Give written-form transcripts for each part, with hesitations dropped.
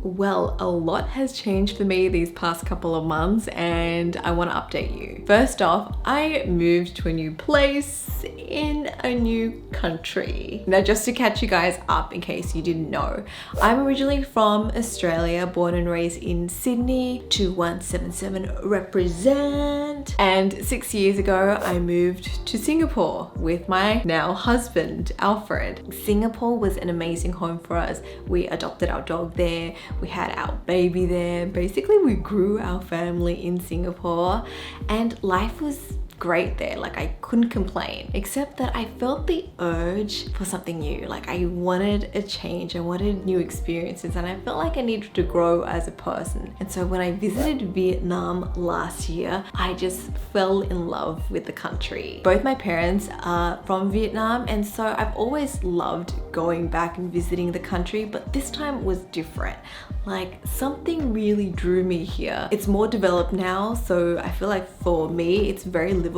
Well, a lot has changed for me these past couple of months and I want to update you. First off, I moved to a new place in a new country. Now, just to catch you guys up in case you didn't know, I'm originally from Australia, born and raised in Sydney. 2177 represent. And 6 years ago, I moved to Singapore with my now husband, Alfred. Singapore was an amazing home for us. We adopted our dog there. We had our baby there. Basically, we grew our family in Singapore and life was great there. Like, I couldn't complain, except that I felt the urge for something new. Like, I wanted a change, I wanted new experiences, and I felt like I needed to grow as a person. And so when I visited Vietnam last year, I just fell in love with the country. Both my parents are from Vietnam, and so I've always loved going back and visiting the country, but this time was different. Like, something really drew me here. It's more developed now, so I feel like for me, it's very livable.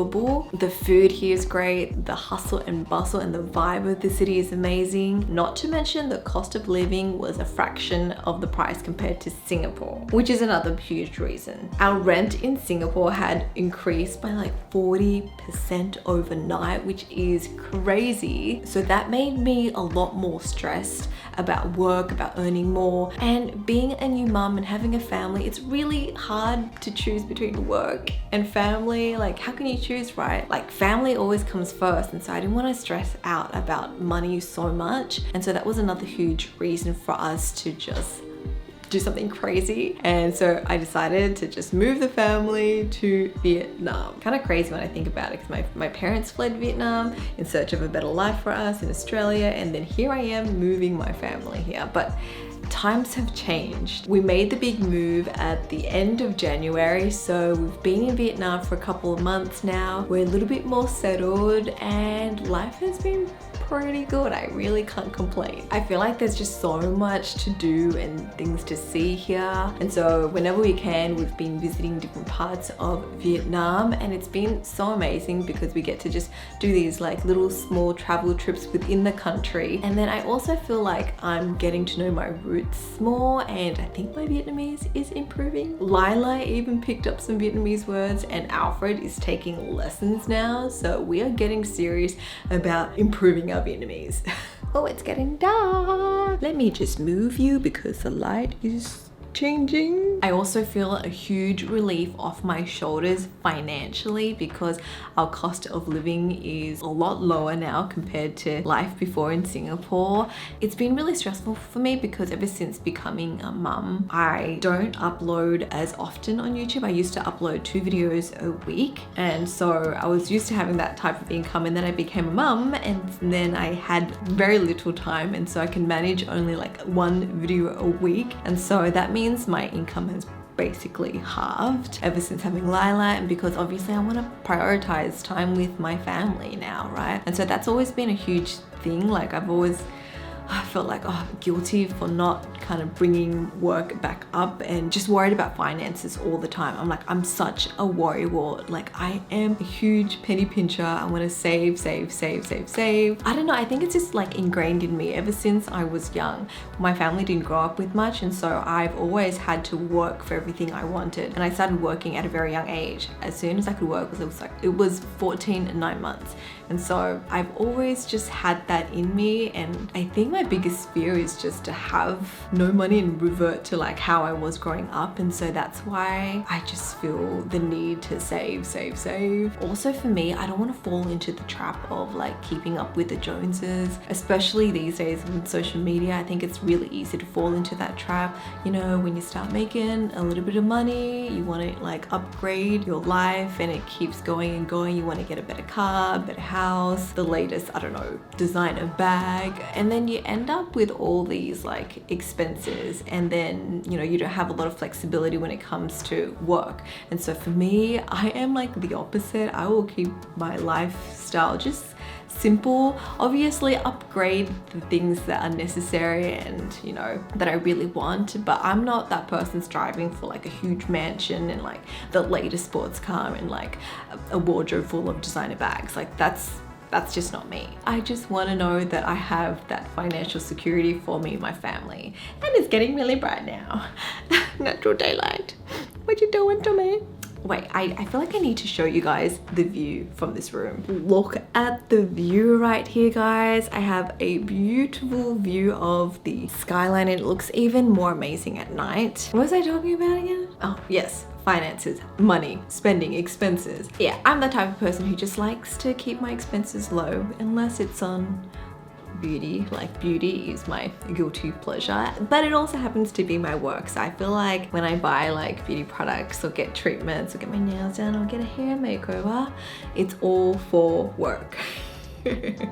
The food here is great. The hustle and bustle and the vibe of the city is amazing. Not to mention the cost of living was a fraction of the price compared to Singapore, which is another huge reason. Our rent in Singapore had increased by like 40% overnight, which is crazy. So that made me a lot more stressed about work, about earning more, and being a new mum and having a family. It's really hard to choose between work and family. Like, how can you choose, right? Like, family always comes first, and so I didn't want to stress out about money so much. And so that was another huge reason for us to just do something crazy. And so I decided to just move the family to Vietnam. Kind of crazy when I think about it, because my parents fled Vietnam in search of a better life for us in Australia, and then here I am moving my family here. But times have changed. We made the big move at the end of January, so we've been in Vietnam for a couple of months now. We're a little bit more settled and life has been pretty good. I really can't complain. I feel like there's just so much to do and things to see here. And so whenever we can, we've been visiting different parts of Vietnam, and it's been so amazing because we get to just do these like little small travel trips within the country. And then I also feel like I'm getting to know my roots more, and I think my Vietnamese is improving. Lila even picked up some Vietnamese words, and Alfred is taking lessons now. So we are getting serious about improving our Vietnamese. Oh, it's getting dark. Let me just move you because the light is changing. I also feel a huge relief off my shoulders financially because our cost of living is a lot lower now compared to life before in Singapore. It's been really stressful for me because ever since becoming a mum, I don't upload as often on YouTube. I used to upload 2 videos a week, and so I was used to having that type of income, and then I became a mum, and then I had very little time, and so I can manage only like 1 video a week, and so that means my income has basically halved ever since having Lila, and because obviously I want to prioritize time with my family now, right? And so that's always been a huge thing. Like, I felt like, guilty for not kind of bringing work back up and just worried about finances all the time. I'm like, I'm such a worrywart. Like, I am a huge penny pincher. I want to save. I don't know. I think it's just like ingrained in me ever since I was young. My family didn't grow up with much, and so I've always had to work for everything I wanted. And I started working at a very young age. As soon as I could work, it was 14 and 9 months. And so I've always just had that in me, and I think my biggest fear is just to have no money and revert to like how I was growing up. And so that's why I just feel the need to save. Also for me, I don't want to fall into the trap of like keeping up with the Joneses, especially these days on social media. I think it's really easy to fall into that trap. You know, when you start making a little bit of money, you want to like upgrade your life, and it keeps going and going. You want to get a better car, better house, the latest, I don't know, designer bag, and then you end up with all these like expenses, and then you don't have a lot of flexibility when it comes to work. And so for me, I am like the opposite. I will keep my lifestyle just simple, obviously upgrade the things that are necessary and that I really want, but I'm not that person striving for like a huge mansion and like the latest sports car and like a wardrobe full of designer bags. Like, that's That's just not me. I just want to know that I have that financial security for me and my family. And it's getting really bright now. Natural daylight. What you doing to me? Wait, I feel like I need to show you guys the view from this room. Look at the view right here, guys. I have a beautiful view of the skyline, and it looks even more amazing at night. What was I talking about again? Oh, yes. Finances, money, spending, expenses. Yeah, I'm the type of person who just likes to keep my expenses low unless it's on beauty. Like, beauty is my guilty pleasure, but it also happens to be my work. So I feel like when I buy like beauty products or get treatments or get my nails done or get a hair makeover, it's all for work.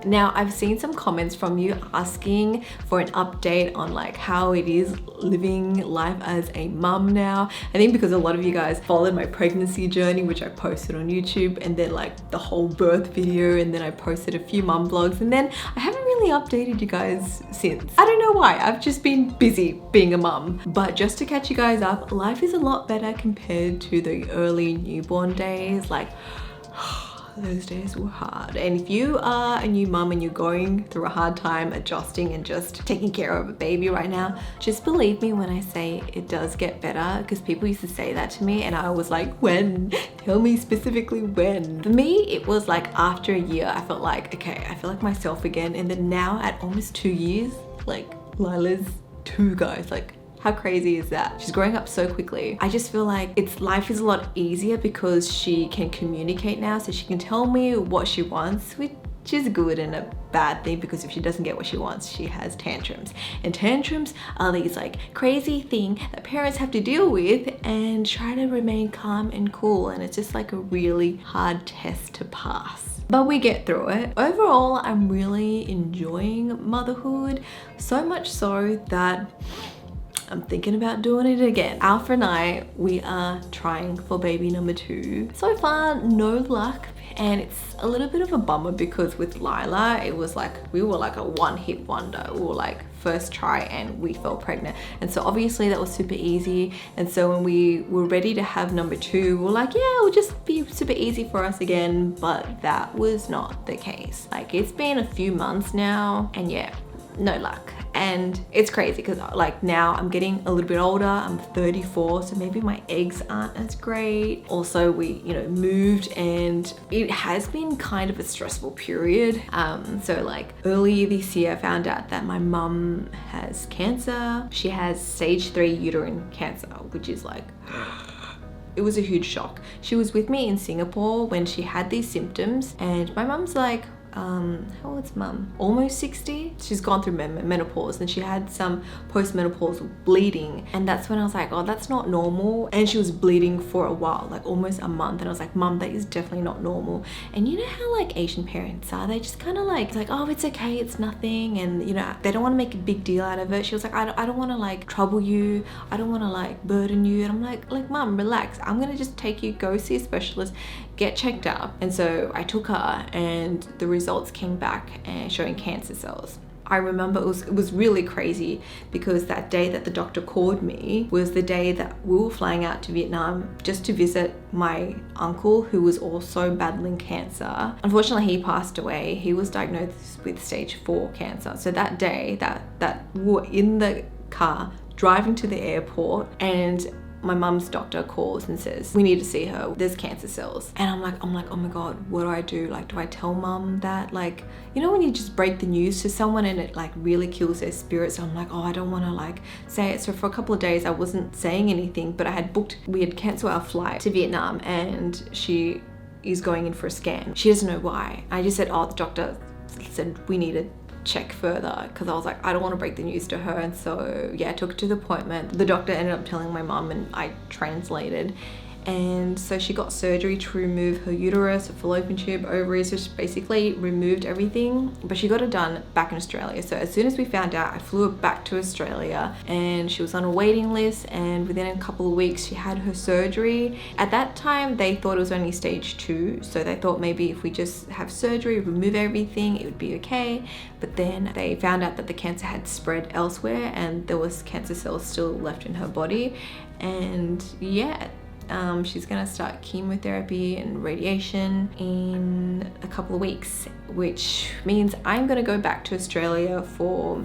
Now, I've seen some comments from you asking for an update on like how it is living life as a mum now. I think because a lot of you guys followed my pregnancy journey, which I posted on YouTube, and then like the whole birth video, and then I posted a few mum vlogs, and then I haven't really updated you guys since. I don't know why, I've just been busy being a mum. But just to catch you guys up, life is a lot better compared to the early newborn days. Like, those days were hard. And if you are a new mum and you're going through a hard time adjusting and just taking care of a baby right now, just believe me when I say it does get better, because people used to say that to me and I was like, when? Tell me specifically when. For me, it was like after a year, I felt like, okay, I feel like myself again. And then now at almost 2 years, like Lila's 2, guys, like, how crazy is that? She's growing up so quickly. I just feel like life is a lot easier because she can communicate now, so she can tell me what she wants, which is good and a bad thing, because if she doesn't get what she wants, she has tantrums. And tantrums are these like crazy thing that parents have to deal with and try to remain calm and cool, and it's just like a really hard test to pass. But we get through it. Overall, I'm really enjoying motherhood, so much so that I'm thinking about doing it again. Alpha and I, we are trying for baby number 2. So far, no luck. And it's a little bit of a bummer because with Lila, it was like, we were like a one-hit wonder. We were like first try and we fell pregnant. And so obviously that was super easy. And so when we were ready to have number 2, we were like, yeah, it'll just be super easy for us again. But that was not the case. Like, it's been a few months now and yeah, no luck. And it's crazy because like now I'm getting a little bit older, I'm 34, so maybe my eggs aren't as great. Also, we, you know, moved and it has been kind of a stressful period. So like earlier this year, I found out that my mum has cancer. She has stage 3 uterine cancer, which is like, it was a huge shock. She was with me in Singapore when she had these symptoms, and my mum's like, how old's mum? Almost 60. She's gone through menopause and she had some postmenopausal bleeding, and that's when I was like, oh, that's not normal. And she was bleeding for a while, like almost a month, and I was like, mum, that is definitely not normal. And you know how like Asian parents are, they just kind of like, oh, it's okay, it's nothing, and you know, they don't want to make a big deal out of it. She was like, I don't want to like trouble you, I don't want to like burden you. And I'm like mum, relax, I'm gonna just take you, go see a specialist, get checked up. And so I took her and the results came back and showing cancer cells. I remember it was really crazy because that day that the doctor called me was the day that we were flying out to Vietnam just to visit my uncle, who was also battling cancer. Unfortunately, he passed away. He was diagnosed with stage 4 cancer. So that day that we were in the car driving to the airport, and my mum's doctor calls and says, we need to see her, there's cancer cells. And I'm like, oh my God, what do I do? Like, do I tell mum that? Like, you know when you just break the news to someone and it like really kills their spirit? So I'm like, oh, I don't want to like say it. So for a couple of days I wasn't saying anything, but we had canceled our flight to Vietnam and she is going in for a scan. She doesn't know why. I just said, oh, the doctor said we need to check further, because I was like, I don't want to break the news to her. And so yeah, I took her to the appointment. The doctor ended up telling my mum and I translated. And so she got surgery to remove her uterus, her fallopian tube, ovaries, so she basically removed everything, but she got it done back in Australia. So as soon as we found out, I flew her back to Australia and she was on a waiting list, and within a couple of weeks she had her surgery. At that time they thought it was only stage 2, so they thought maybe if we just have surgery, remove everything, it would be okay. But then they found out that the cancer had spread elsewhere and there was cancer cells still left in her body. And yeah, She's gonna start chemotherapy and radiation in a couple of weeks, which means I'm gonna go back to Australia for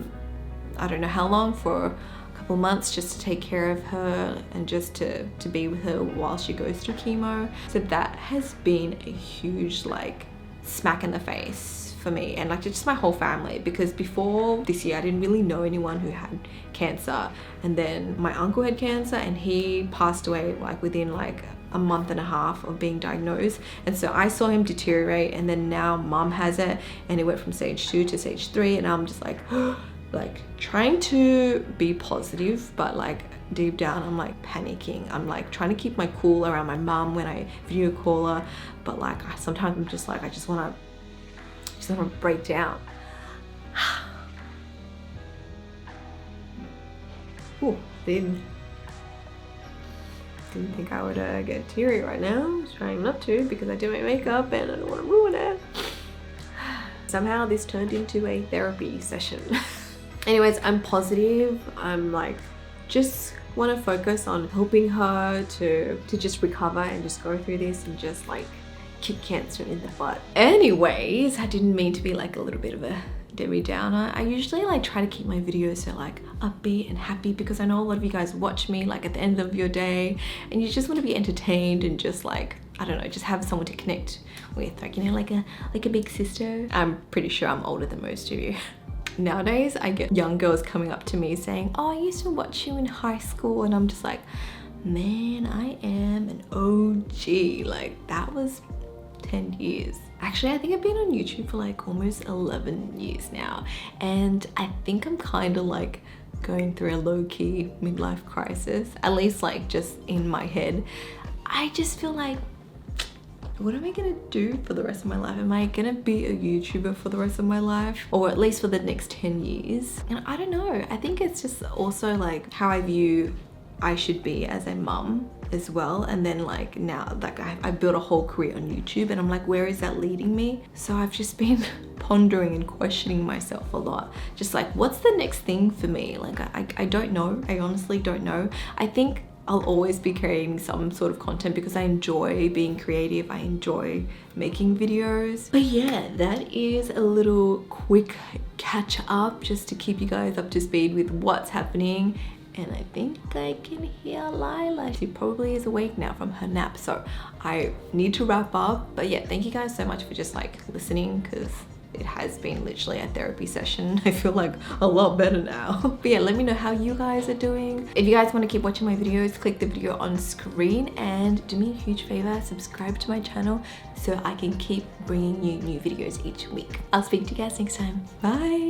I don't know how long, for a couple of months, just to take care of her and just to be with her while she goes through chemo. So that has been a huge like smack in the face for me and like just my whole family, because before this year I didn't really know anyone who had cancer, and then my uncle had cancer and he passed away like within like a month and a half of being diagnosed. And so I saw him deteriorate, and then now mom has it and it went from stage 2 to stage 3, and I'm just like like trying to be positive, but like deep down I'm like panicking. I'm like trying to keep my cool around my mom when I video call her, but like sometimes I'm just like I just want to break down. Ooh, didn't think I would get teary right now. I'm trying not to because I did my makeup and I don't want to ruin it. Somehow this turned into a therapy session. Anyways, I'm positive. I'm like just want to focus on helping her to just recover and just go through this and just like kick cancer in the butt. Anyways, I didn't mean to be like a little bit of a Debbie Downer. I usually like try to keep my videos so like upbeat and happy, because I know a lot of you guys watch me like at the end of your day and you just want to be entertained and just like, I don't know, just have someone to connect with, like, you know, like a big sister. I'm pretty sure I'm older than most of you. Nowadays I get young girls coming up to me saying, oh, I used to watch you in high school, and I'm just like, man, I am an OG. Like that was 10 years. Actually, I think I've been on YouTube for like almost 11 years now, and I think I'm kind of like going through a low-key midlife crisis, at least like just in my head. I just feel like, what am I gonna do for the rest of my life? Am I gonna be a YouTuber for the rest of my life? Or at least for the next 10 years? And I don't know. I think it's just also like how I view I should be as a mum as well. And then like now, like I built a whole career on YouTube, and I'm like, where is that leading me? So I've just been pondering and questioning myself a lot. Just like, what's the next thing for me? Like I don't know. I honestly don't know. I think I'll always be creating some sort of content because I enjoy being creative. I enjoy making videos. But yeah, that is a little quick catch up just to keep you guys up to speed with what's happening. And I think I can hear Lila. She probably is awake now from her nap, so I need to wrap up. But yeah, thank you guys so much for just like listening, because it has been literally a therapy session. I feel like a lot better now. But yeah, let me know how you guys are doing. If you guys want to keep watching my videos, click the video on screen and do me a huge favor, subscribe to my channel so I can keep bringing you new videos each week. I'll speak to you guys next time. Bye.